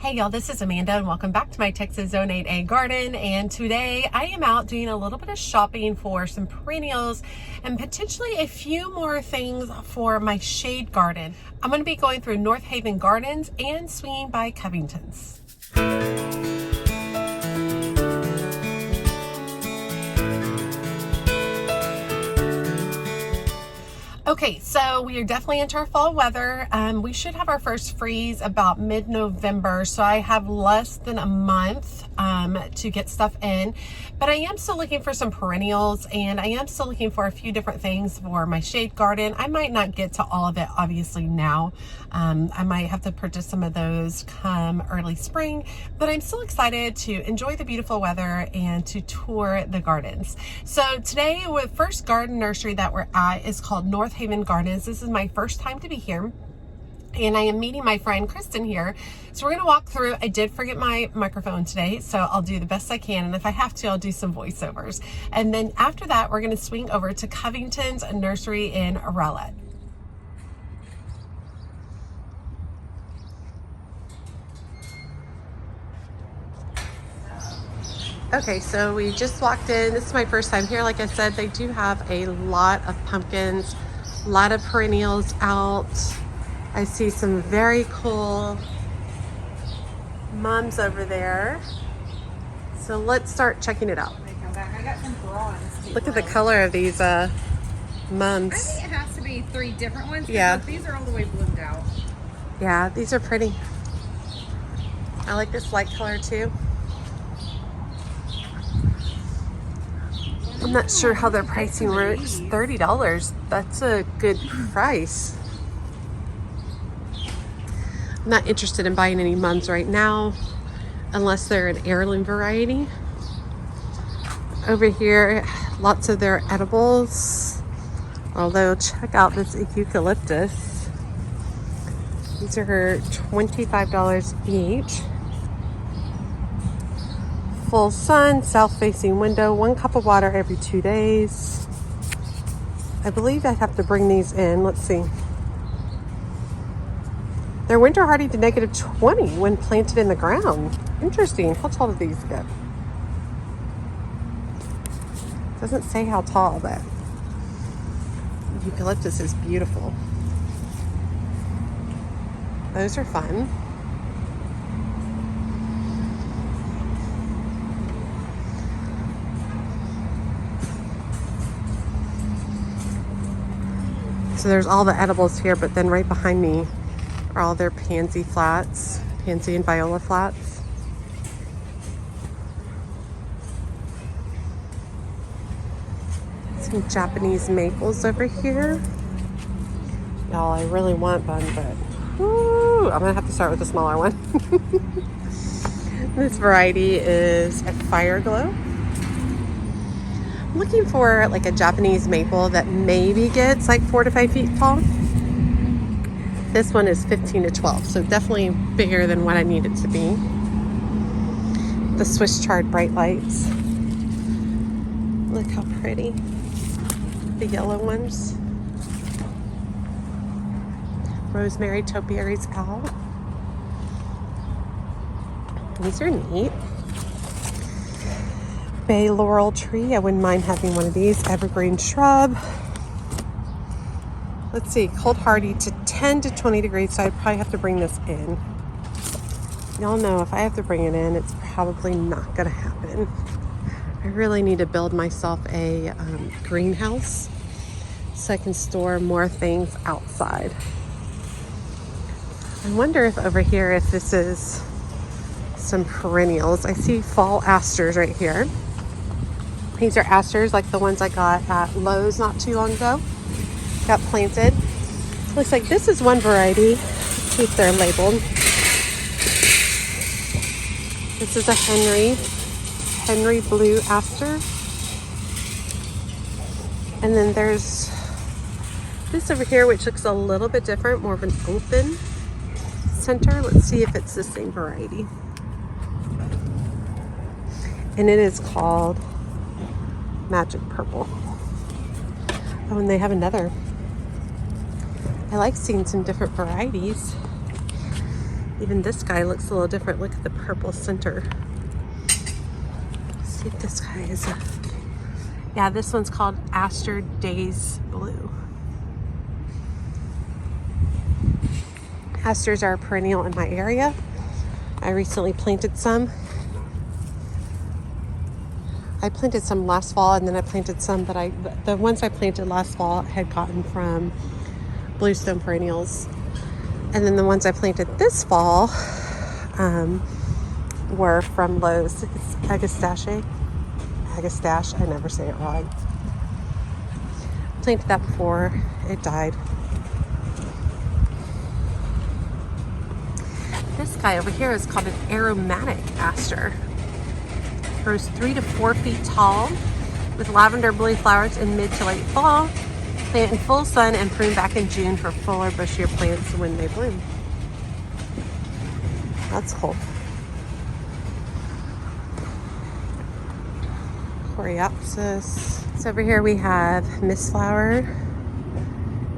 Hey y'all, this is Amanda and welcome back to my Texas Zone 8A garden. And today I am out doing a little bit of shopping for some perennials and potentially a few more things for my shade garden. I'm going to be going through North Haven Gardens and swinging by Covingtons. Okay, so we are definitely into our fall weather. We should have our first freeze about mid-November, so I have less than a month to get stuff in. But I am still looking for some perennials, and I am still looking for a few different things for my shade garden. I might not get to all of it, obviously, now. I might have to purchase some of those come early spring, but I'm still excited to enjoy the beautiful weather and to tour the gardens. So today, the first garden nursery that we're at is called North Haven Gardens. This is my first time to be here, and I am meeting my friend Kristen here. So we're gonna walk through. I did forget my microphone today, so I'll do the best I can, and if I have to, I'll do some voiceovers. And then after that, we're gonna swing over to Covington's Nursery in Rowlett. Okay, so we just walked in. This is my first time here. Like I said, they do have a lot of pumpkins, a lot of perennials out. I see some very cool mums over there. So let's start checking it out. Come back. I got some bronze. Look at the color of these mums. I think it has to be 3 different ones. Yeah. These are all the way bloomed out. Yeah, these are pretty. I like this light color too. I'm not sure how their pricing works. $30. That's a good price. I'm not interested in buying any mums right now unless they're an heirloom variety. Over here, lots of their edibles. Although, check out this eucalyptus. These are $25 each. Full sun, south-facing window, 1 cup of water every 2 days. I believe I have to bring these in. Let's see. They're winter hardy to -20 when planted in the ground. Interesting. How tall do these get? Doesn't say how tall, but eucalyptus is beautiful. Those are fun. So there's all the edibles here, but then right behind me are all their pansy flats, pansy and viola flats. Some Japanese maples over here. Y'all, I really want one, but woo, I'm gonna have to start with the smaller one. This variety is a Fire Glow. I'm looking for like a Japanese maple that maybe gets like 4 to 5 feet tall. This one is 15 to 12, so definitely bigger than what I need it to be. The Swiss chard bright lights. Look how pretty. The yellow ones. Rosemary topiaries out. These are neat. Bay laurel tree. I wouldn't mind having one of these. Evergreen shrub. Let's see, cold hardy to 10 to 20 degrees, so I'd probably have to bring this in. Y'all know if I have to bring it in, it's probably not gonna happen. I really need to build myself a greenhouse so I can store more things outside. I wonder if over here, if this is some perennials. I see fall asters right here. These are asters like the ones I got at Lowe's not too long ago. Got planted. Looks like this is one variety. Let's see if they're labeled. This is a Henry Blue Aster. And then there's this over here, which looks a little bit different, more of an open center. Let's see if it's the same variety. And it is called Magic Purple. Oh, and they have another. I like seeing some different varieties. Even this guy looks a little different. Look at the purple center. Let's see if this guy is a... Yeah, this one's called Aster Days Blue. Asters are a perennial in my area. I recently planted some. I planted some last fall, and then I planted some that the ones I planted last fall had gotten from Bluestone Perennials. And then the ones I planted this fall were from Lowe's. It's Agastache, I never say it wrong. Planted that before it died. This guy over here is called an aromatic aster. Grows 3 to 4 feet tall with lavender blue flowers in mid to late fall. Plant in full sun and prune back in June for fuller, bushier plants when they bloom. That's cool. Coreopsis. So over here we have mistflower.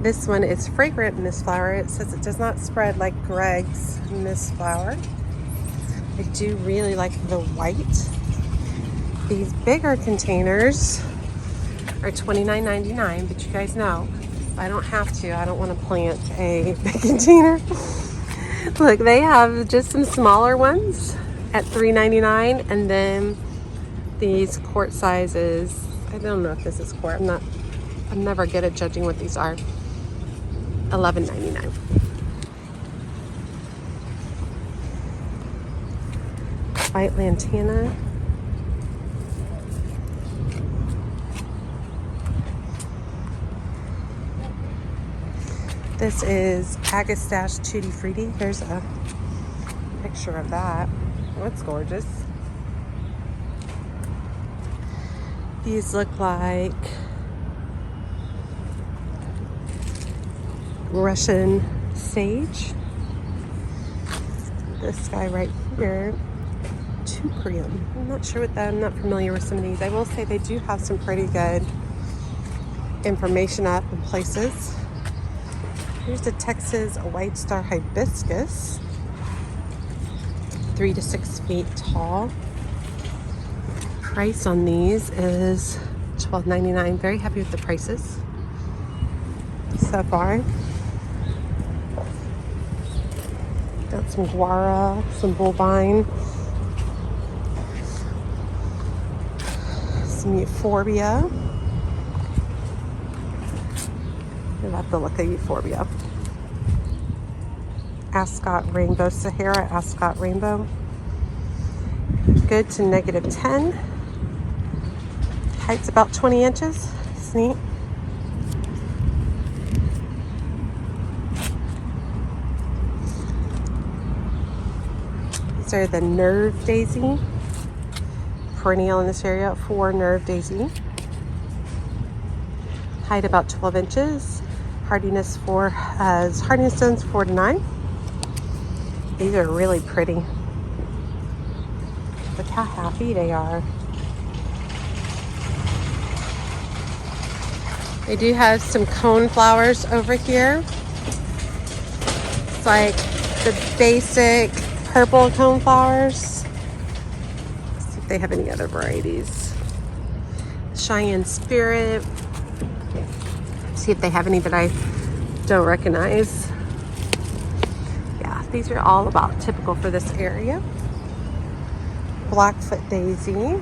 This one is fragrant mistflower. It says it does not spread like Greg's mistflower. I do really like the white. These bigger containers are $29.99, but you guys know I don't have to. I don't want to plant a big container. Look, they have just some smaller ones at $3.99, and then these quart sizes. I don't know if this is quart. I'm never good at judging what these are. $11.99. White lantana. This is Agastache Tutti Frutti. There's a picture of that. That's gorgeous. These look like Russian sage. This guy right here, Tucrium. I'm not sure what that. I'm not familiar with some of these. I will say they do have some pretty good information up in places. Here's the Texas White Star Hibiscus, 3 to 6 feet tall. Price on these is $12.99. Very happy with the prices so far. Got some guara, some bullvine, some euphorbia. I love the look of euphorbia. Ascot Rainbow, Sahara Ascot Rainbow. Good to -10. Height's about 20 inches. It's neat. These are the Nerve Daisy. Perennial in this area, 4 Nerve Daisy. Height about 12 inches. Hardiness stones 4 to 9. These are really pretty. Look how happy they are. They do have some cone flowers over here. It's like the basic purple cone flowers. Let's see if they have any other varieties. Cheyenne Spirit. See if they have any that I don't recognize. Yeah, these are all about typical for this area. Blackfoot Daisy.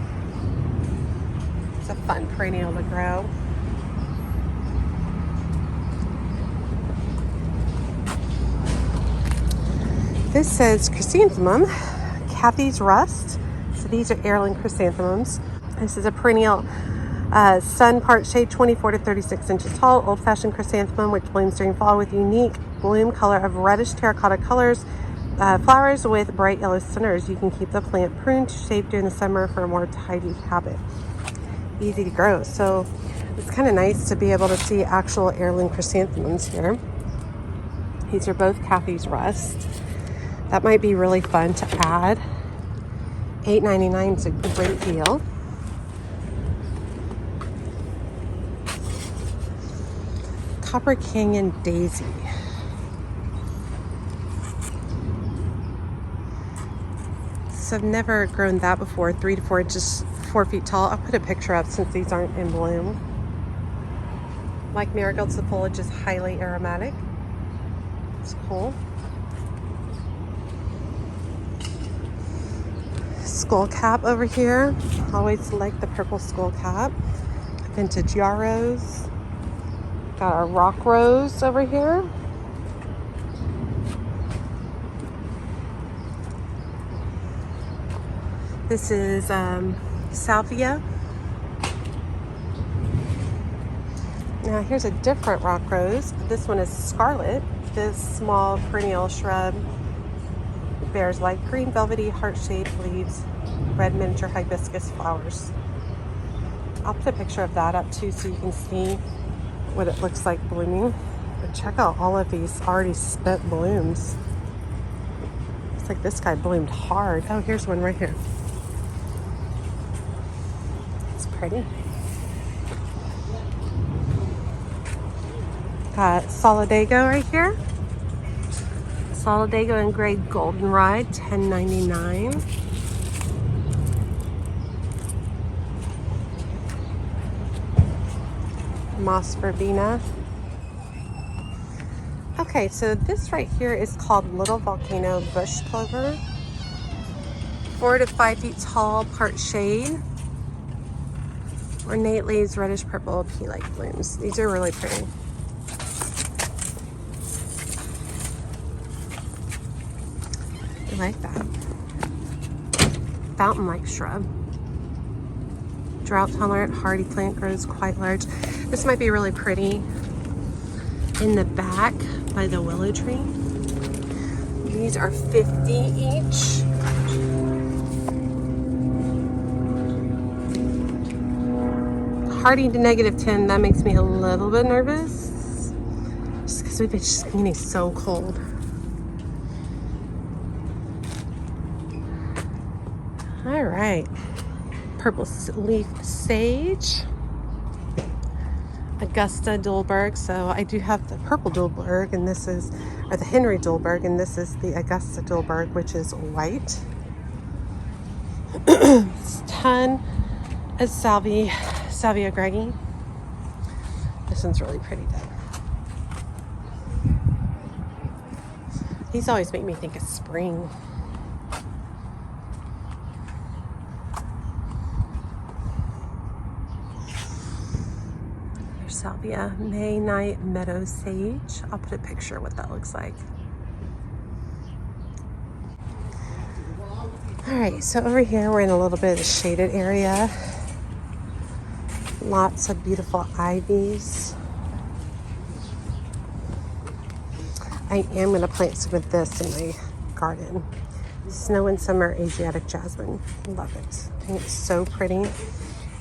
It's a fun perennial to grow. This says chrysanthemum, Kathy's Rust. So these are heirloom chrysanthemums. This is a perennial sun part shade, 24 to 36 inches tall, old-fashioned chrysanthemum which blooms during fall with unique bloom color of reddish terracotta colors, flowers with bright yellow centers. You can keep the plant pruned to shape during the summer for a more tidy habit. Easy to grow. So it's kind of nice to be able to see actual heirloom chrysanthemums here. These are both Kathy's Rust. That might be really fun to add. $8.99 is a great deal. Copper Canyon Daisy. So I've never grown that before. 3 to 4 inches, 4 feet tall. I'll put a picture up since these aren't in bloom. Like marigolds, the foliage is highly aromatic. It's cool. Skull cap over here. Always like the purple skull cap. Vintage yarrows. Got our rock rose over here. This is salvia. Now here's a different rock rose. This one is scarlet. This small perennial shrub bears light green, velvety, heart-shaped leaves, red miniature hibiscus flowers. I'll put a picture of that up too so you can see what it looks like blooming. But check out all of these already spent blooms. Looks like this guy bloomed hard. Oh, here's one right here. It's pretty. Got Solidago right here. Solidago in gray goldenrod, $10.99. Moss verbena. Okay, so this right here is called Little Volcano Bush Clover. 4 to 5 feet tall, part shade. Ornate leaves, reddish purple, pea-like blooms. These are really pretty. I like that. Fountain-like shrub. Drought tolerant, hardy plant, grows quite large. This might be really pretty in the back by the willow tree. These are $50 each. Hardy to -10, that makes me a little bit nervous. Just because we've been just getting so cold. All right. Purple leaf sage. Augusta Dulberg. So I do have the purple Dulberg, and this is, or the Henry Dulberg, and this is the Augusta Dulberg, which is white. It's a ton of Salvia Greggi. This one's really pretty though. These always make me think of spring. Salvia May Night Meadow Sage. I'll put a picture of what that looks like. All right, so over here we're in a little bit of a shaded area. Lots of beautiful ivies. I am going to plant some of this in my garden. Snow and Summer Asiatic Jasmine. Love it. I think it's so pretty.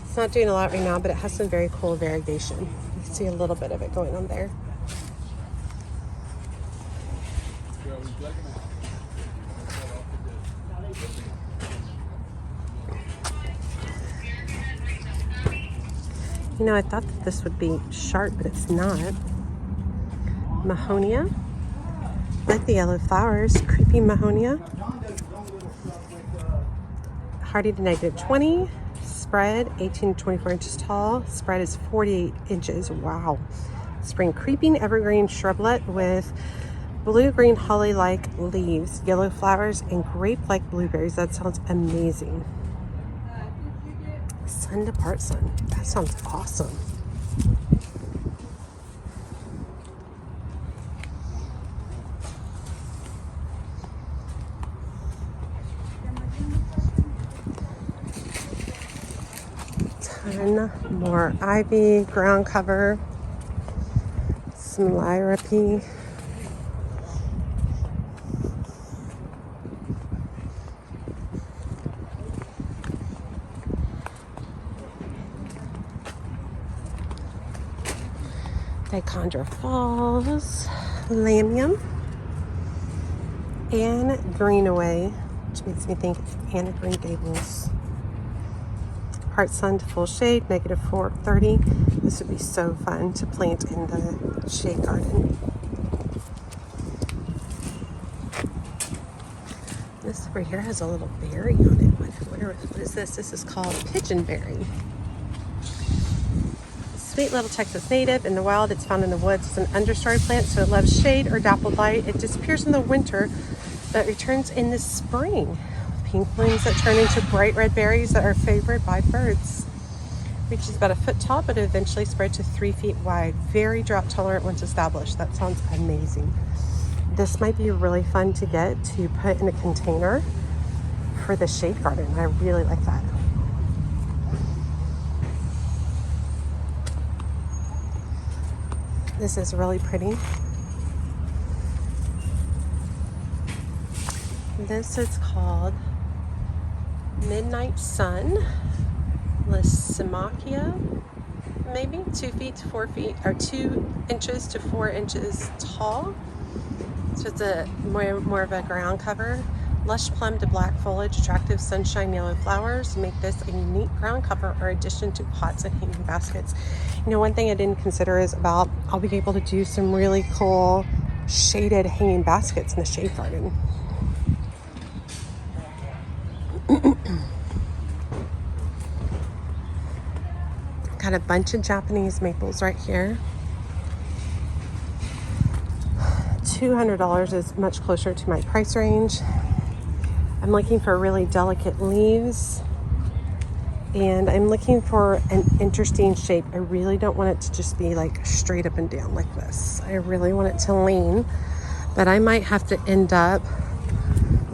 It's not doing a lot right now, but it has some very cool variegation. You can see a little bit of it going on there. You know, I thought that this would be sharp, but it's not. Mahonia. I like the yellow flowers. Creepy Mahonia. Hardy to -20. Spread 18 to 24 inches tall. Spread is 48 inches. Wow. Spring creeping evergreen shrublet with blue-green holly-like leaves, yellow flowers, and grape-like blueberries. That sounds amazing. Sun to part sun. That sounds awesome. Ton more ivy, ground cover, some lyripy. Dichondra Falls, Lamium, and Greenaway, which makes me think it's Anna Green Gables. Part sun to full shade, -430. This would be so fun to plant in the shade garden. This over here has a little berry on it. What is this? This is called pigeonberry. Sweet little Texas native. In the wild, it's found in the woods. It's an understory plant, so it loves shade or dappled light. It disappears in the winter, but returns in the spring. Pink blooms that turn into bright red berries that are favored by birds. Reaches about a foot tall, but eventually spread to 3 feet wide. Very drought tolerant once established. That sounds amazing. This might be really fun to get to put in a container for the shade garden. I really like that. This is really pretty. This is called Midnight Sun, Lysimachia, maybe 2 feet to 4 feet, or 2 inches to 4 inches tall. So it's a more of a ground cover. Lush plum to black foliage, attractive sunshine yellow flowers make this a unique ground cover or addition to pots and hanging baskets. You know, one thing I didn't consider is about I'll be able to do some really cool shaded hanging baskets in the shade garden. Got a bunch of Japanese maples right here. $200 is much closer to my price range. I'm looking for really delicate leaves, and I'm looking for an interesting shape. I really don't want it to just be like straight up and down like this. I really want it to lean, but I might have to end up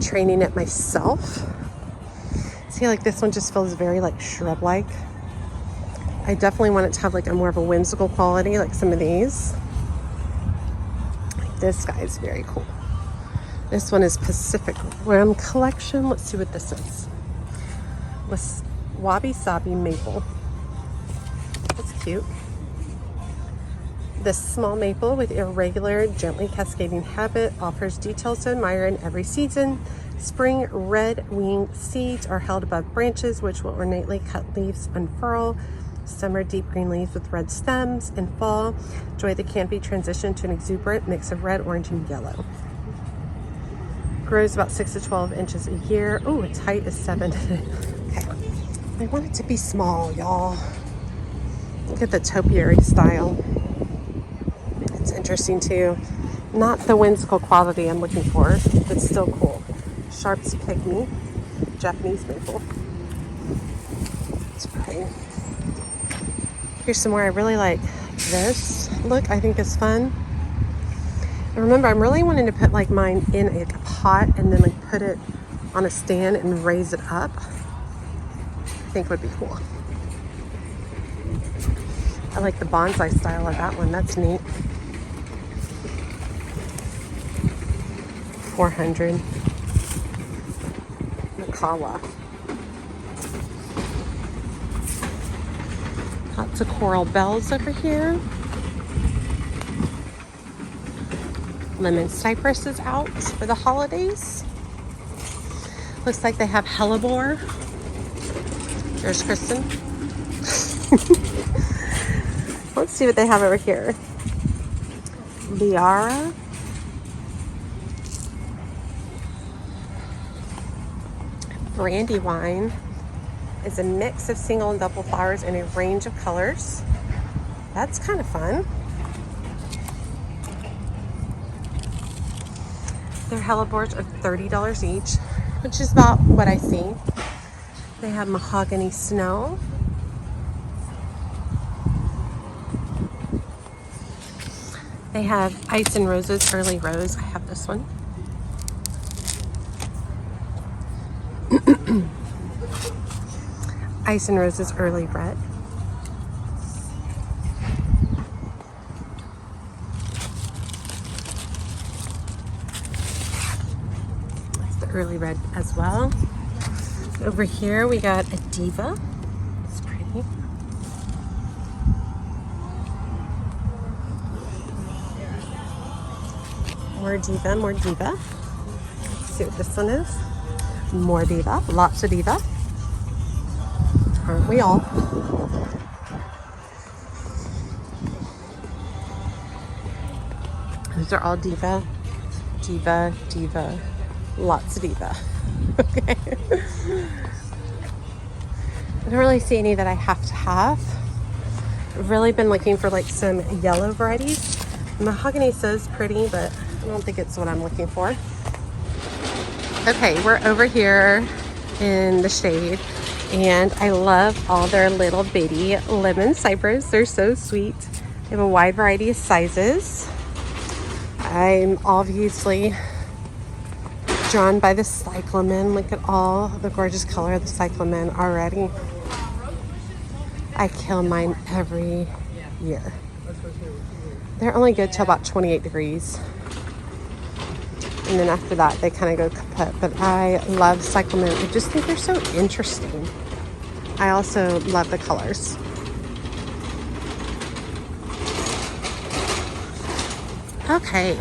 training it myself. See, like this one just feels very like shrub-like. I definitely want it to have like a more of a whimsical quality, like some of these. This guy is very cool. This one is Pacific Rim Collection. Let's see what this is. Wabi Sabi Maple. That's cute. This small maple with irregular, gently cascading habit offers details to admire in every season. Spring red-winged seeds are held above branches, which will ornately cut leaves unfurl. Summer deep green leaves with red stems. In fall, enjoy the canopy transition to an exuberant mix of red, orange, and yellow. Grows about 6 to 12 inches a year. Oh, its height is 7. Okay, I want it to be small, y'all. Look at the topiary style. It's interesting too. Not the whimsical quality I'm looking for, but still cool. Sharp's Pygmy, Japanese maple. It's pretty. Here's some more. I really like this look. I think it's fun. And remember, I'm really wanting to put like mine in a pot and then like put it on a stand and raise it up. I think would be cool. I like the bonsai style of that one. That's neat. 400. Makawa. Lots of coral bells over here. Lemon cypress is out for the holidays. Looks like they have hellebore. There's Kristen. Let's see what they have over here. Liara. Brandywine is a mix of single and double flowers in a range of colors. That's kind of fun. Their hellebores are $30 each, which is about what I see. They have mahogany snow. They have ice and roses, early rose. I have this one. Ice and roses, early red. That's the early red as well. Over here we got a diva. It's pretty. More diva, more diva. Let's see what this one is. More diva, lots of diva. Aren't we all? These are all diva, diva, diva. Lots of diva. Okay. I don't really see any that I have to have. I've really been looking for like some yellow varieties. Mahogany says pretty, but I don't think it's what I'm looking for. Okay, we're over here in the shade, and I love all their little bitty lemon cypress. They're so sweet. They have a wide variety of sizes. I'm obviously drawn by the cyclamen. Look at all the gorgeous color of the cyclamen already. I kill mine every year. They're only good till about 28 degrees. And then after that, they kind of go kaput. But I love cyclamen. I just think they're so interesting. I also love the colors. Okay.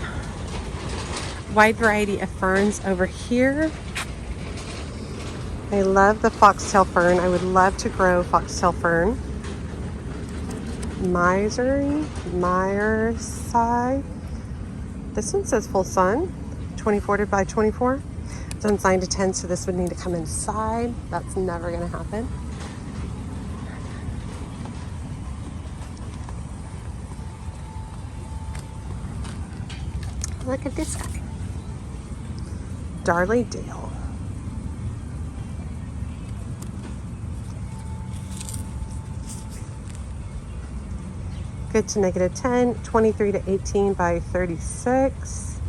Wide variety of ferns over here. I love the foxtail fern. I would love to grow foxtail fern. Myersii. This one says full sun, 24 by 24. It's on sign to 10, so this would need to come inside. That's never going to happen. Look at this guy. Darley Dale. Good to -10, 23 to 18 by 36.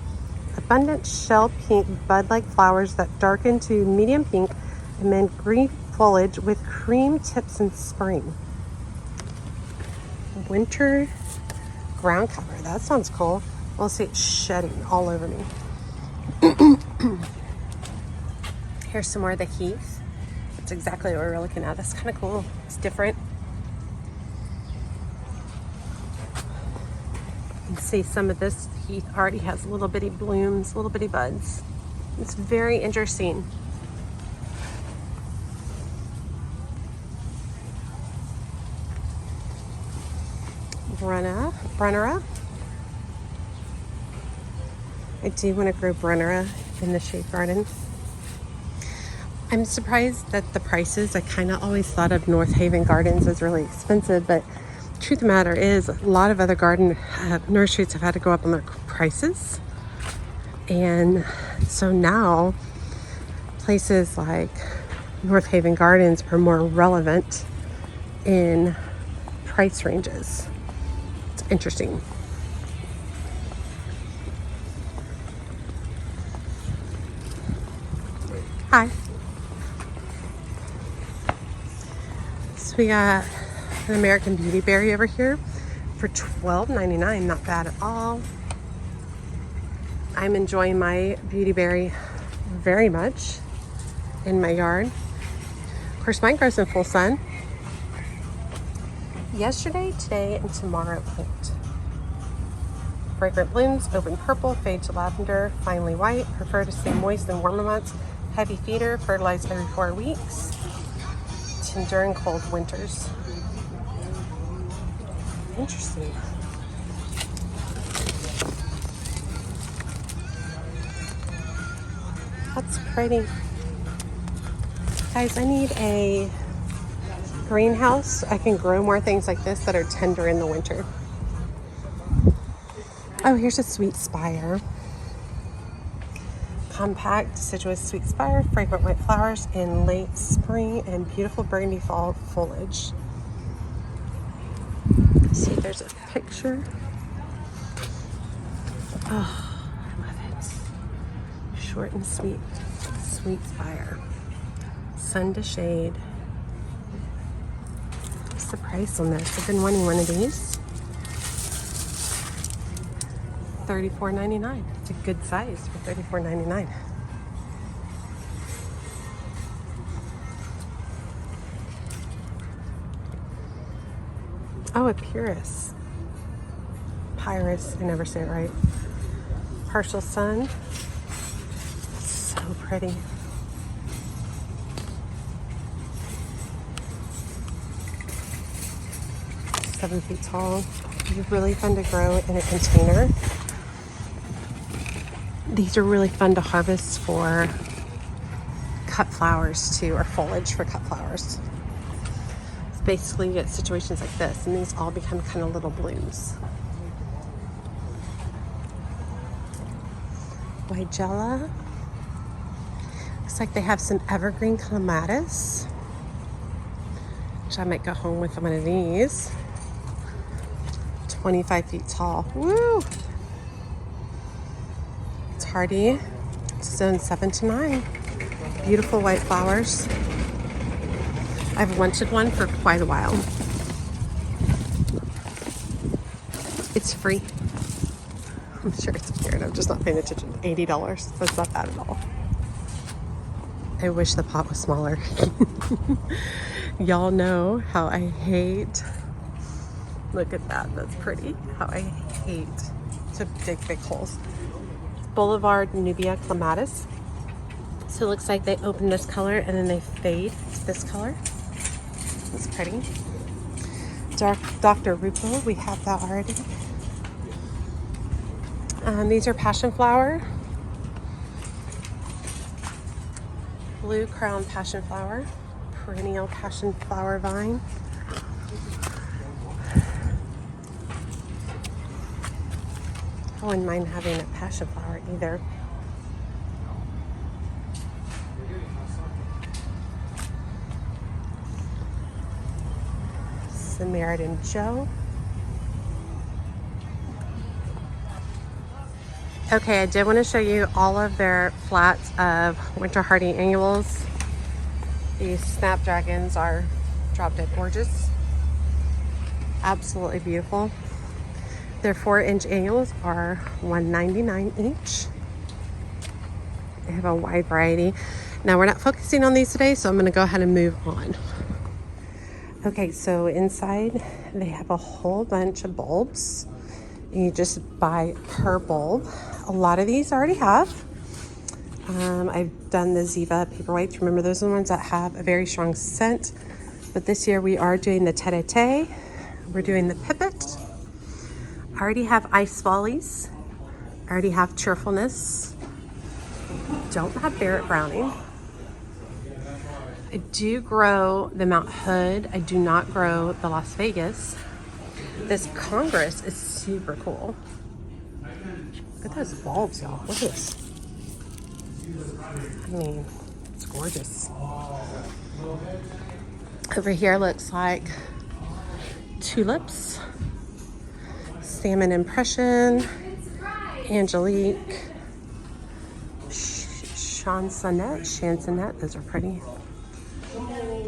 Abundant shell pink bud-like flowers that darken to medium pink and then green foliage with cream tips in spring. Winter ground cover. That sounds cool. We'll see it shedding all over me. Here's some more of the heath. That's exactly what we were looking at. That's kind of cool. It's different. You can see some of this heath already has little bitty blooms, little bitty buds. It's very interesting. Brennera. I do want to grow Brennera in the shade garden. I'm surprised that the prices, I kind of always thought of North Haven Gardens as really expensive, but truth of the matter is a lot of other garden nurseries have had to go up on their prices. And so now places like North Haven Gardens are more relevant in price ranges. It's interesting. Hi. So we got an American Beauty Berry over here for $12.99. Not bad at all. I'm enjoying my Beauty Berry very much in my yard. Of course, mine grows in full sun. Yesterday, today, and tomorrow plant. Fragrant blooms, open purple, fade to lavender, finely white. Prefer to stay moist in warmer months. Heavy feeder, fertilized every 4 weeks. To endure in cold winters. Interesting. That's pretty. Guys, I need a greenhouse. I can grow more things like this that are tender in the winter. Oh, here's a sweet spire. Compact deciduous sweet spire, fragrant white flowers in late spring and beautiful burgundy fall foliage. Let's see if there's a picture. Oh, I love it. Short and sweet, sweet spire. Sun to shade. What's the price on this? I've been wanting one of these. $34.99. It's a good size for $34.99. Oh, a Pyrus. Pyrus, I never say it right. Partial sun. So pretty. Seven feet tall. It's really fun to grow in a container. These are really fun to harvest for cut flowers too, or foliage for cut flowers. So basically you get situations like this, and these all become kind of little blooms. Weigela. Looks like they have some evergreen clematis, which I might go home with one of these. 25 feet tall. Woo! It's hardy. It's zone 7 to 9. Beautiful white flowers. I've wanted one for quite a while. It's free. I'm sure it's weird. I'm just not paying attention. $80. That's not bad at all. I wish the pot was smaller. Y'all know how I hate. Look at that. That's pretty. How I hate to dig big holes. Boulevard Nubia Clematis. So it looks like they open this color and then they fade to this color. It's pretty. Dr. Rupo, we have that already. These are passion flower. Blue crown passion flower. Perennial passion flower vine. I wouldn't mind having a passion flower either. Samaritan Joe. Okay, I did want to show you all of their flats of winter hardy annuals. These snapdragons are drop dead gorgeous. Absolutely beautiful. Their 4-inch annuals are $199 each. They have a wide variety. Now we're not focusing on these today, so I'm going to go ahead and move on. Okay, so inside they have a whole bunch of bulbs. You just buy per bulb. A lot of these I already have. I've done the Ziva paperweights. Remember, those are the ones that have a very strong scent. But this year we are doing the Tete. We're doing the Pipit. I already have Ice Follies. I already have Cheerfulness. Don't have Barrett Browning. I do grow the Mount Hood. I do not grow the Las Vegas. This Congress is super cool. Look at those bulbs, y'all. Look at this. I mean, it's gorgeous. Over here looks like tulips. Salmon Impression, Angelique, Chansonette, those are pretty.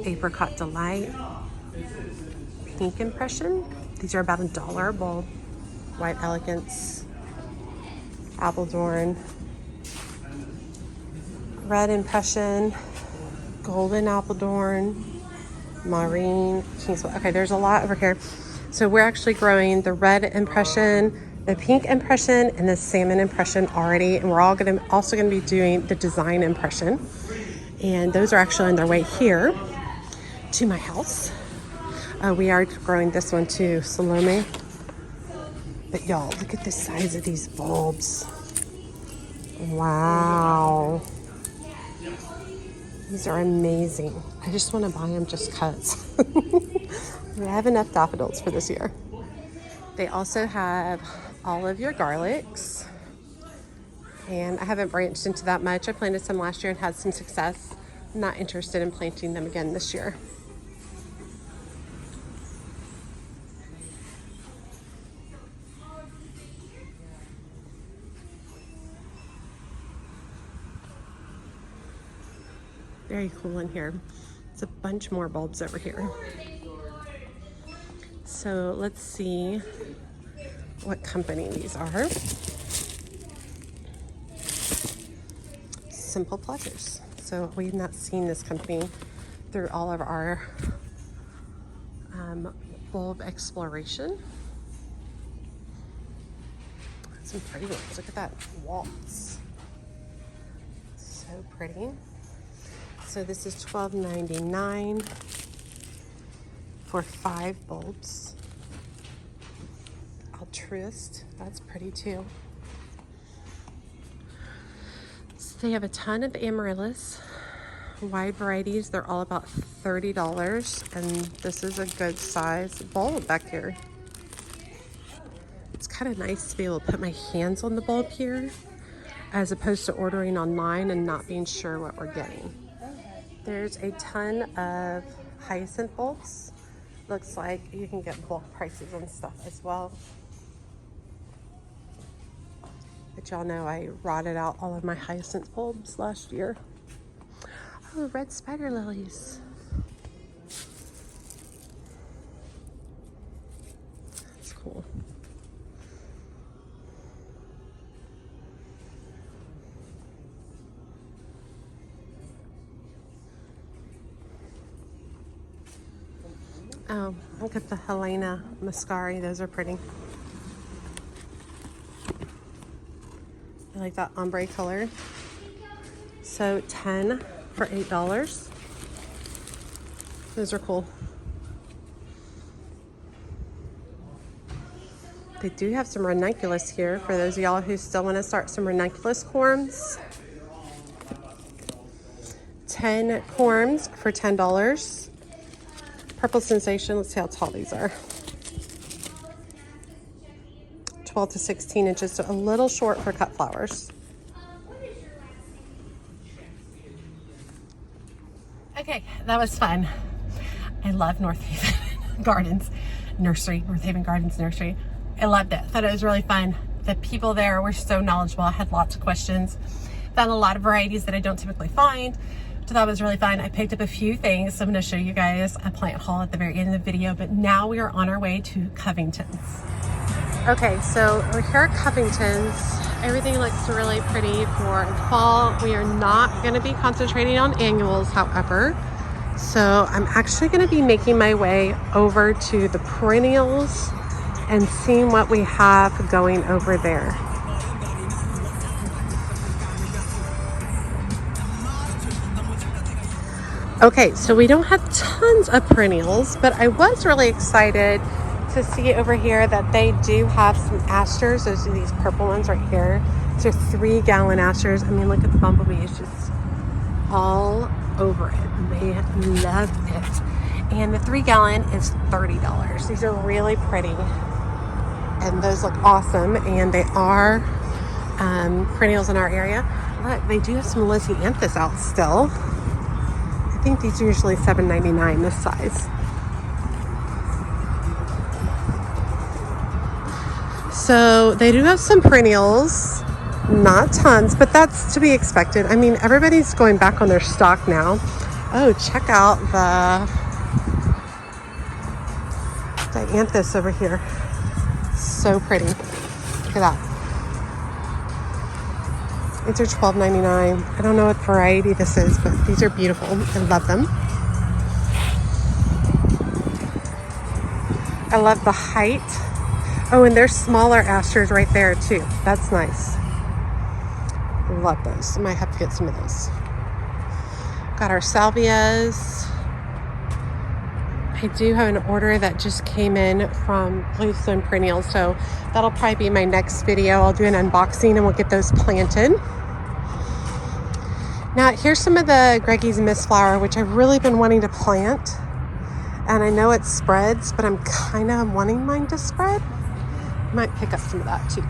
Apricot Delight, Pink Impression, these are about $1 a bulb. White Elegance, Appledorn, Red Impression, Golden Appledorn, Maureen, Kingswood. Okay, there's a lot over here. So we're actually growing the Red Impression, the Pink Impression, and the Salmon Impression already. And we're also gonna be doing the Design Impression. And those are actually on their way here to my house. We are growing this one too, Salome. But y'all, look at the size of these bulbs. Wow. These are amazing. I just wanna buy them just cuz. I have enough daffodils for this year. They also have all of your garlics. And I haven't branched into that much. I planted some last year and had some success. I'm not interested in planting them again this year. Very cool in here. It's a bunch more bulbs over here. So let's see what company these are. Simple Pleasures. So we've not seen this company through all of our bulb exploration. Some pretty ones. Look at that waltz. So pretty. So this is $12.99 for 5 bulbs. Altruist, that's pretty too. So they have a ton of amaryllis, wide varieties. They're all about $30, and this is a good size bulb back here. It's kind of nice to be able to put my hands on the bulb here, as opposed to ordering online and not being sure what we're getting. There's a ton of hyacinth bulbs. Looks like you can get bulk prices on stuff as well. But y'all know I rotted out all of my hyacinth bulbs last year. Oh, red spider lilies. That's cool. Oh, look at the Helena Muscari. Those are pretty. I like that ombre color. So 10 for $8. Those are cool. They do have some ranunculus here for those of y'all who still want to start some ranunculus corms. 10 corms for $10. Purple Sensation, let's see how tall these are. 12 to 16 inches, so a little short for cut flowers. Okay, that was fun. I love North Haven Gardens Nursery, North Haven Gardens Nursery. I loved it. Thought it was really fun. The people there were so knowledgeable. I had lots of questions. Found a lot of varieties that I don't typically find. So that was really fun. I picked up a few things. So I'm going to show you guys a plant haul at the very end of the video, but now we are on our way to Covington's. Okay, so we're here at Covington's. Everything looks really pretty for fall. We are not going to be concentrating on annuals, however. So I'm actually going to be making my way over to the Perennials and seeing what we have going over there. Okay, so we don't have tons of perennials, but I was really excited to see over here that they do have some asters. Those are these purple ones right here. These are 3-gallon asters. I mean, look at the bumblebee. It's just all over it. They love it. And the 3-gallon is $30. These are really pretty. And those look awesome. And they are perennials in our area. Look, they do have some Lysianthus out still. I think these are usually $7.99 this size. So they do have some perennials, not tons, but that's to be expected. I mean, everybody's going back on their stock now. Oh, check out the Dianthus over here. So pretty. Look at that. These are $12.99. I don't know what variety this is, but these are beautiful. I love them. I love the height. Oh, and there's smaller asters right there too. That's nice. Love those. I might have to get some of those. Got our salvias. I do have an order that just came in from Bluestone Perennials, so that'll probably be my next video. I'll do an unboxing and we'll get those planted. Now, here's some of the Greggy's Mistflower, which I've really been wanting to plant. And I know it spreads, but I'm kind of wanting mine to spread. Might pick up some of that too.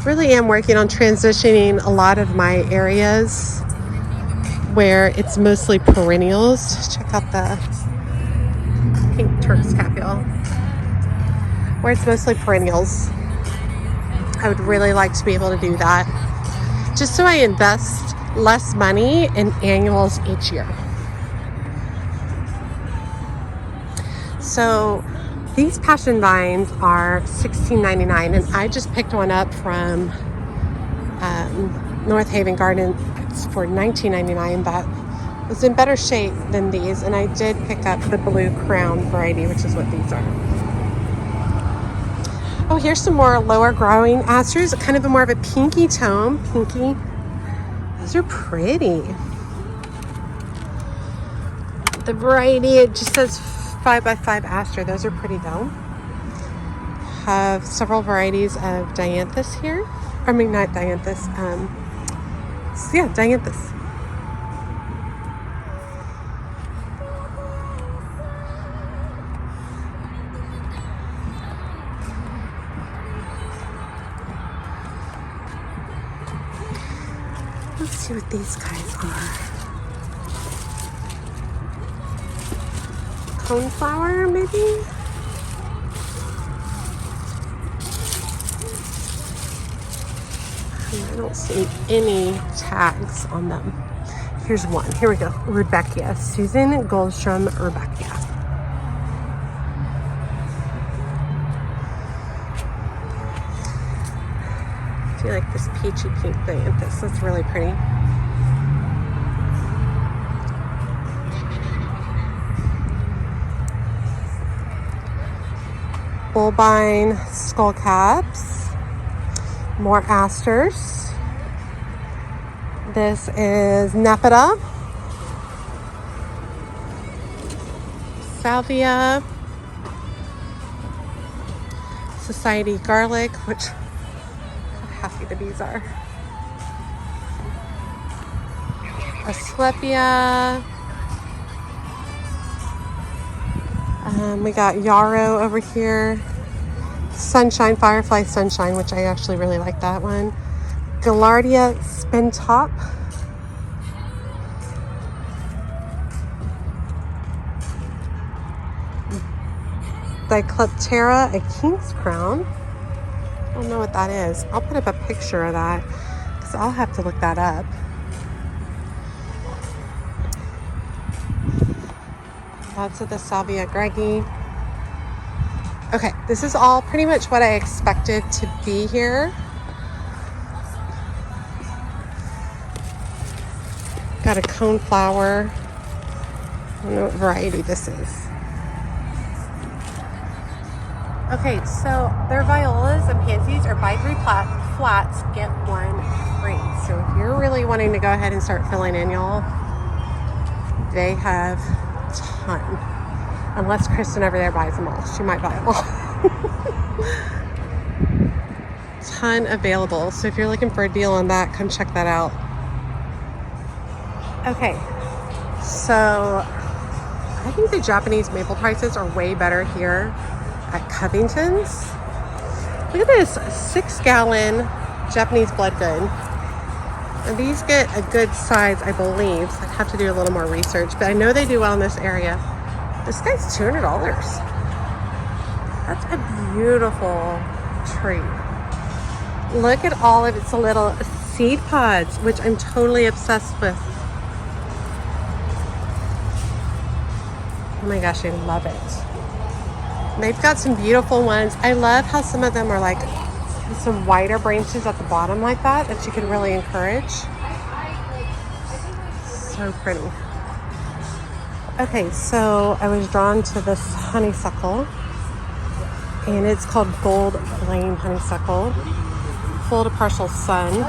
Really am working on transitioning a lot of my areas where it's mostly perennials. Check out the pink Turk's Capule. Where it's mostly perennials. I would really like to be able to do that. Just so I invest less money in annuals each year. So these passion vines are $16.99, and I just picked one up from North Haven Gardens for $19.99. That was in better shape than these, and I did pick up the blue crown variety, which is what these are. Oh, here's some more lower growing asters, kind of more of a pinky tone. Pinky. Those are pretty. The variety, it just says 5x5 aster. Those are pretty though. Have several varieties of Dianthus here. I mean, not Dianthus. Yeah, Dianthus. see what these guys are. Coneflower, maybe? I don't see any tags on them. Here's one. Here we go. Rebecca. Susan Goldstrom Rebecca. I feel like this peachy pink dianthus. That's really pretty. Bulbine skullcaps. More asters. This is Nepeta. Salvia. Society garlic, which happy the bees are. Asclepia. We got yarrow over here. Sunshine, firefly sunshine, which I actually really like that one. Gaillardia spin top. Dicleptera, a king's crown. I don't know what that is. I'll put up a picture of that because I'll have to look that up. Lots of the Salvia Greggi. Okay, this is all pretty much what I expected to be here. Got a coneflower. I don't know what variety this is. Okay, so their violas and pansies are buy 3 flats, get 1 free. So if you're really wanting to go ahead and start filling in, y'all, they have a ton. Unless Kristen over there buys them all. She might buy them all. Ton available. So if you're looking for a deal on that, come check that out. Okay, so I think the Japanese maple prices are way better here at Covington's. Look at this 6-gallon Japanese blood good. And these get a good size, I believe. I'd have to do a little more research, but I know they do well in this area. This guy's $200. That's a beautiful tree. Look at all of its little seed pods, which I'm totally obsessed with. Oh my gosh, I love it. They've got some beautiful ones. I love how some of them are like some wider branches at the bottom like that you can really encourage. So pretty. Okay, so I was drawn to this honeysuckle, and it's called Gold Flame Honeysuckle. Full to partial sun.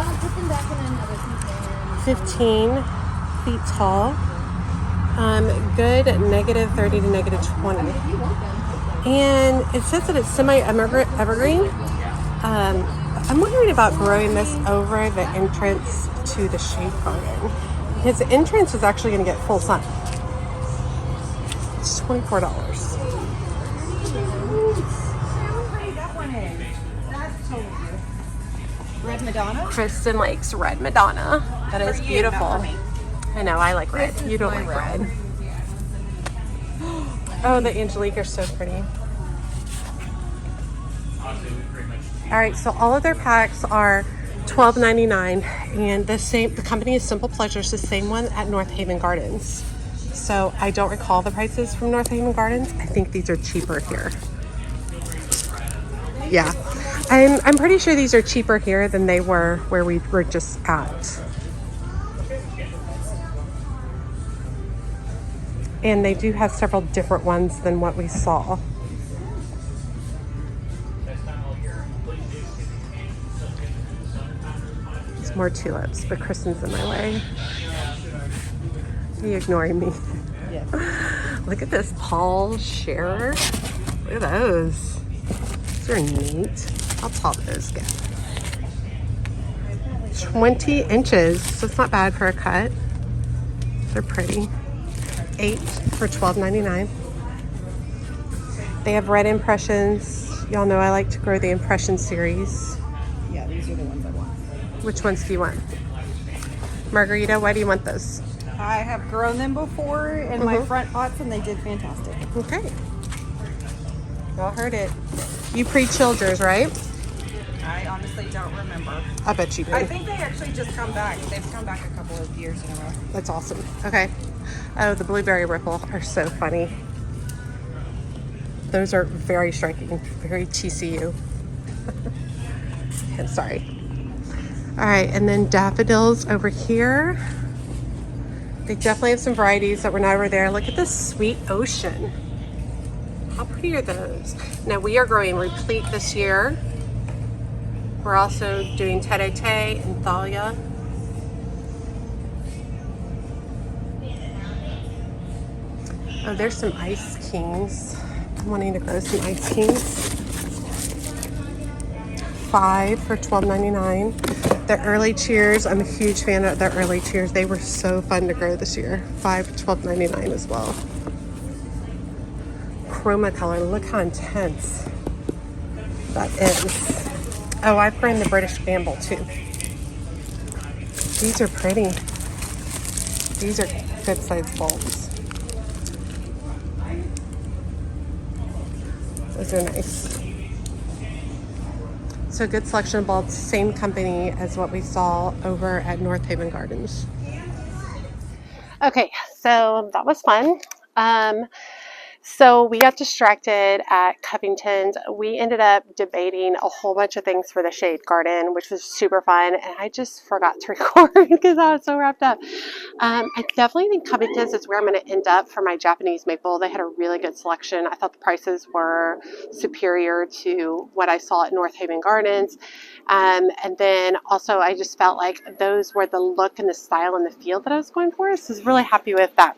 15 feet tall. Good -30 to -20. And it says that it's semi-evergreen. I'm wondering about growing this over the entrance to the shade garden. His entrance is actually going to get full sun. It's $24. Red Madonna? Kristen likes red Madonna. That is beautiful. I know, I like red. You don't like red. Oh, the Angelique are so pretty. All right, so all of their packs are $12.99, and the company is Simple Pleasures, the same one at North Haven Gardens. So I don't recall the prices from North Haven Gardens. I think these are cheaper here. Yeah, I'm pretty sure these are cheaper here than they were where we were just at. And they do have several different ones than what we saw. There's more tulips, but Kristen's in my way. Are you ignoring me? Yes. Look at this Paul Scherer. Look at those. Those are neat. How tall do those get? 20 inches. So it's not bad for a cut. They're pretty. 8 for $12.99. They have red impressions. Y'all know I like to grow the impression series. Yeah, these are the ones I want. Which ones do you want? Margarita, why do you want those? I have grown them before in my front pots and they did fantastic. Okay. Y'all heard it. You pre-chilled yours, right? I honestly don't remember. I bet you do. I think they actually just come back. They've come back a couple of years in a row. That's awesome. Okay. Oh, the blueberry ripple are so funny. Those are very striking, very TCU. I'm sorry. All right, and then daffodils over here. They definitely have some varieties that were not over there. Look at this sweet ocean. How pretty are those? Now we are growing replete this year. We're also doing tete and thalia. Oh, there's some ice kings. I'm wanting to grow some ice kings. 5 for $12.99. The early cheers, I'm a huge fan of the early cheers. They were so fun to grow this year. 5 for $12.99 as well. Chroma color, look how intense that is. Oh, I've grown the British Gamble too. These are pretty. These are good sized bulbs. Those are nice. So a good selection of bulbs, same company as what we saw over at North Haven Gardens. Okay, so that was fun. So we got distracted at Covington's. We ended up debating a whole bunch of things for the shade garden, which was super fun. And I just forgot to record because I was so wrapped up. I definitely think Covington's is where I'm going to end up for my Japanese maple. They had a really good selection. I thought the prices were superior to what I saw at North Haven Gardens. And then also I just felt like those were the look and the style and the feel that I was going for. So I was really happy with that.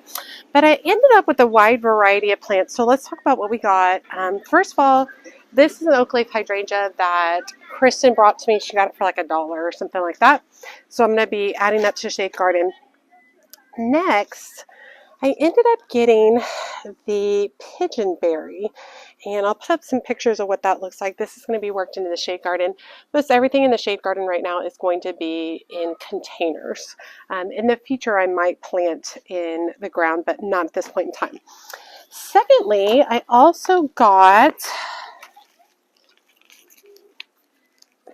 But I ended up with a wide variety of plants. So let's talk about what we got. First of all, this is an oak leaf hydrangea that Kristen brought to me. She got it for like $1 or something like that. So I'm going to be adding that to shade garden. Next, I ended up getting the pigeonberry, and I'll put up some pictures of what that looks like. This is going to be worked into the shade garden. Most everything in the shade garden right now is going to be in containers. In the future, I might plant in the ground, but not at this point in time. Secondly, I also got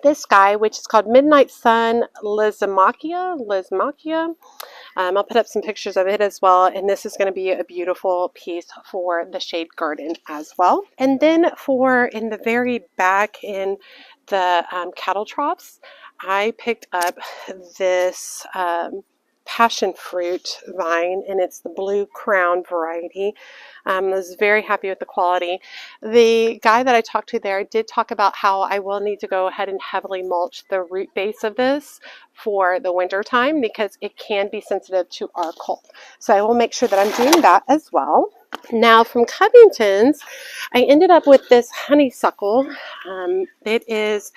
this guy, which is called Midnight Sun Lismachia. I'll put up some pictures of it as well, and this is going to be a beautiful piece for the shade garden as well. And then for in the very back in the cattle troughs, I picked up this passion fruit vine, and it's the blue crown variety. I was very happy with the quality. The guy that I talked to there did talk about how I will need to go ahead and heavily mulch the root base of this for the winter time because it can be sensitive to our cold. So I will make sure that I'm doing that as well. Now from Covington's, I ended up with this honeysuckle. It is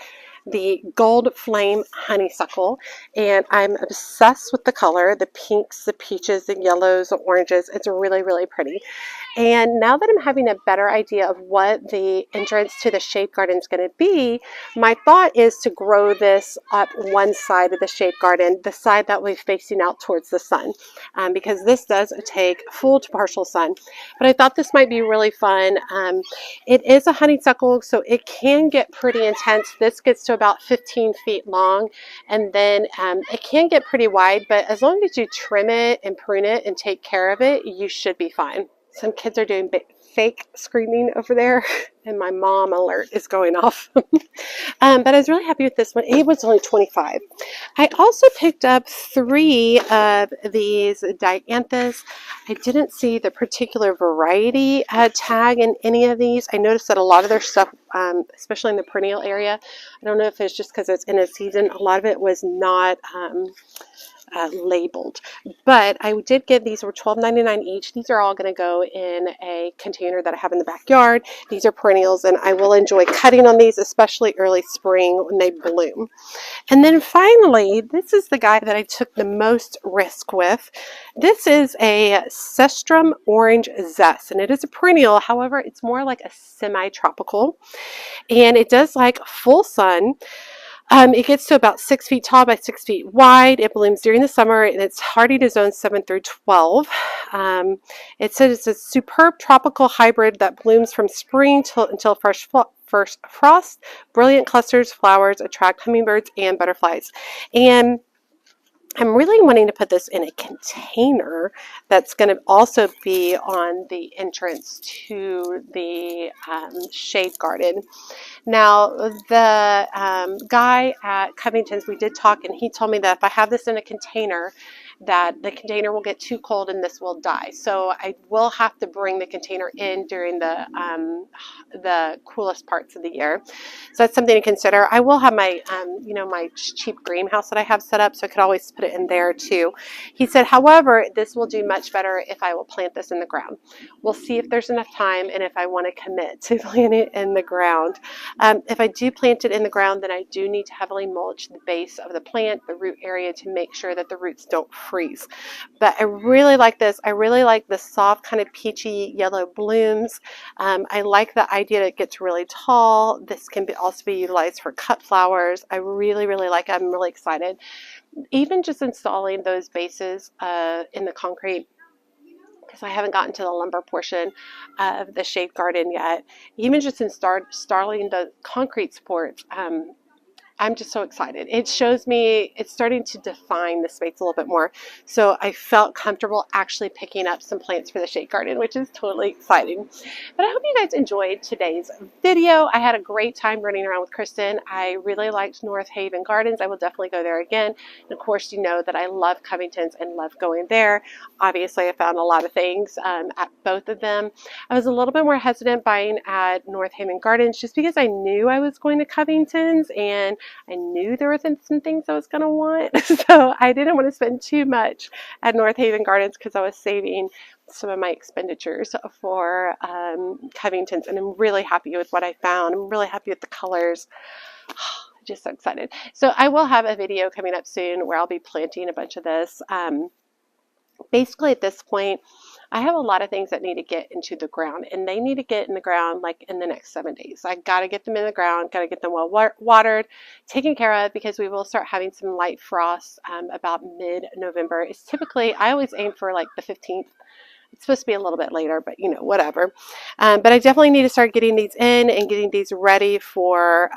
the Gold Flame honeysuckle, and I'm obsessed with the color, the pinks, the peaches, the yellows, the oranges. It's really, really pretty. And now that I'm having a better idea of what the entrance to the shade garden is going to be, my thought is to grow this up one side of the shade garden, the side that will be facing out towards the sun, because this does take full to partial sun. But I thought this might be really fun. It is a honeysuckle, so it can get pretty intense. This gets to about 15 feet long, and then it can get pretty wide, but as long as you trim it and prune it and take care of it, you should be fine. Some kids are doing fake screaming over there, and my mom alert is going off. But I was really happy with this one. It was only $25. I also picked up 3 of these dianthus. I didn't see the particular variety tag in any of these. I noticed that a lot of their stuff, especially in the perennial area, I don't know if it's just because it's in a season, a lot of it was not labeled, but I did get these. Were $12.99 each. These are all going to go in a container that I have in the backyard. These are perennials, and I will enjoy cutting on these, especially early spring when they bloom. And then finally, this is the guy that I took the most risk with. This is a Cestrum Orange Zest, and it is a perennial. However, it's more like a semi-tropical, and it does like full sun. It gets to about 6 feet tall by 6 feet wide. It blooms during the summer and it's hardy to zones 7 through 12. It says it's a superb tropical hybrid that blooms from spring until first frost. Brilliant clusters, flowers attract hummingbirds and butterflies. And I'm really wanting to put this in a container that's going to also be on the entrance to the shade garden. Now, the guy at Covington's, we did talk, and he told me that if I have this in a container, that the container will get too cold and this will die. So I will have to bring the container in during the coolest parts of the year. So that's something to consider. I will have my, my cheap greenhouse that I have set up, so I could always put it in there too. He said, however, this will do much better if I will plant this in the ground. We'll see if there's enough time and if I want to commit to plant it in the ground. If I do plant it in the ground, then I do need to heavily mulch the base of the plant, the root area, to make sure that the roots don't freeze. But I really like this. I really like the soft kind of peachy yellow blooms. I like the idea that it gets really tall. This can also be utilized for cut flowers. I really, really like it. I'm really excited. Even just installing those bases in the concrete, because I haven't gotten to the lumber portion of the shade garden yet. Even just installing the concrete supports, I'm just so excited. It shows me, it's starting to define the space a little bit more. So I felt comfortable actually picking up some plants for the shade garden, which is totally exciting. But I hope you guys enjoyed today's video. I had a great time running around with Kristen. I really liked North Haven Gardens. I will definitely go there again. And of course, you know that I love Covington's and love going there. Obviously, I found a lot of things at both of them. I was a little bit more hesitant buying at North Haven Gardens just because I knew I was going to Covington's and I knew there were some things I was going to want. So I didn't want to spend too much at North Haven Gardens because I was saving some of my expenditures for Covington's. And I'm really happy with what I found. I'm really happy with the colors. Just so excited. So I will have a video coming up soon where I'll be planting a bunch of this. Basically at this point, I have a lot of things that need to get into the ground, and they need to get in the ground like in the next 7 days. I got to get them in the ground, got to get them well watered, taken care of, because we will start having some light frost about mid-November. It's typically, I always aim for like the 15th. It's supposed to be a little bit later, but whatever. But I definitely need to start getting these in and getting these ready for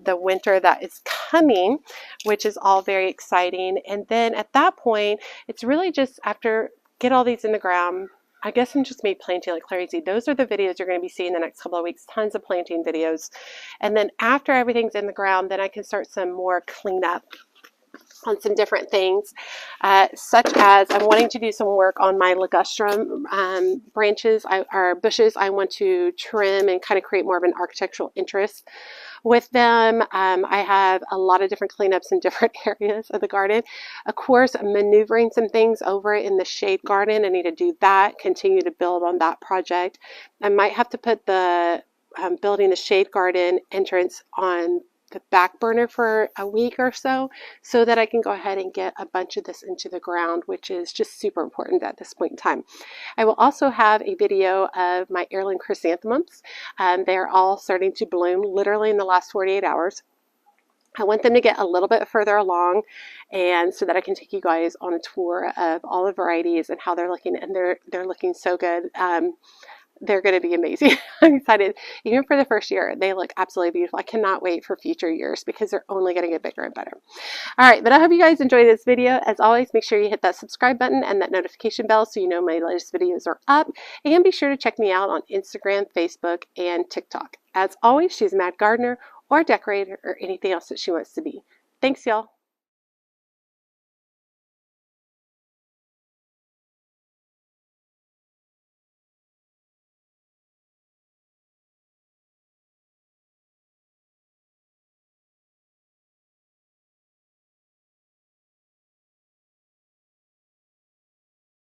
the winter that is coming, which is all very exciting. And then at that point, it's really just after get all these in the ground. I guess I'm just planting like crazy. Those are the videos you're going to be seeing the next couple of weeks. Tons of planting videos. And then after everything's in the ground, then I can start some more cleanup on some different things, such as I'm wanting to do some work on my ligustrum branches or bushes. I want to trim and kind of create more of an architectural interest with them. I have a lot of different cleanups in different areas of the garden. Of course, I'm maneuvering some things over in the shade garden. I need to do that, continue to build on that project. I might have to put the building the shade garden entrance on the back burner for a week or so that I can go ahead and get a bunch of this into the ground, which is just super important at this point in time. I will also have a video of my heirloom chrysanthemums. They're all starting to bloom literally in the last 48 hours. I want them to get a little bit further along, and so that I can take you guys on a tour of all the varieties and how they're looking, and they're looking so good. They're going to be amazing. I'm excited. Even for the first year, they look absolutely beautiful. I cannot wait for future years because they're only going to get bigger and better. All right, but I hope you guys enjoyed this video. As always, make sure you hit that subscribe button and that notification bell so you know my latest videos are up. And be sure to check me out on Instagram, Facebook, and TikTok. As always, she's Mad Gardener or Decorator or anything else that she wants to be. Thanks, y'all.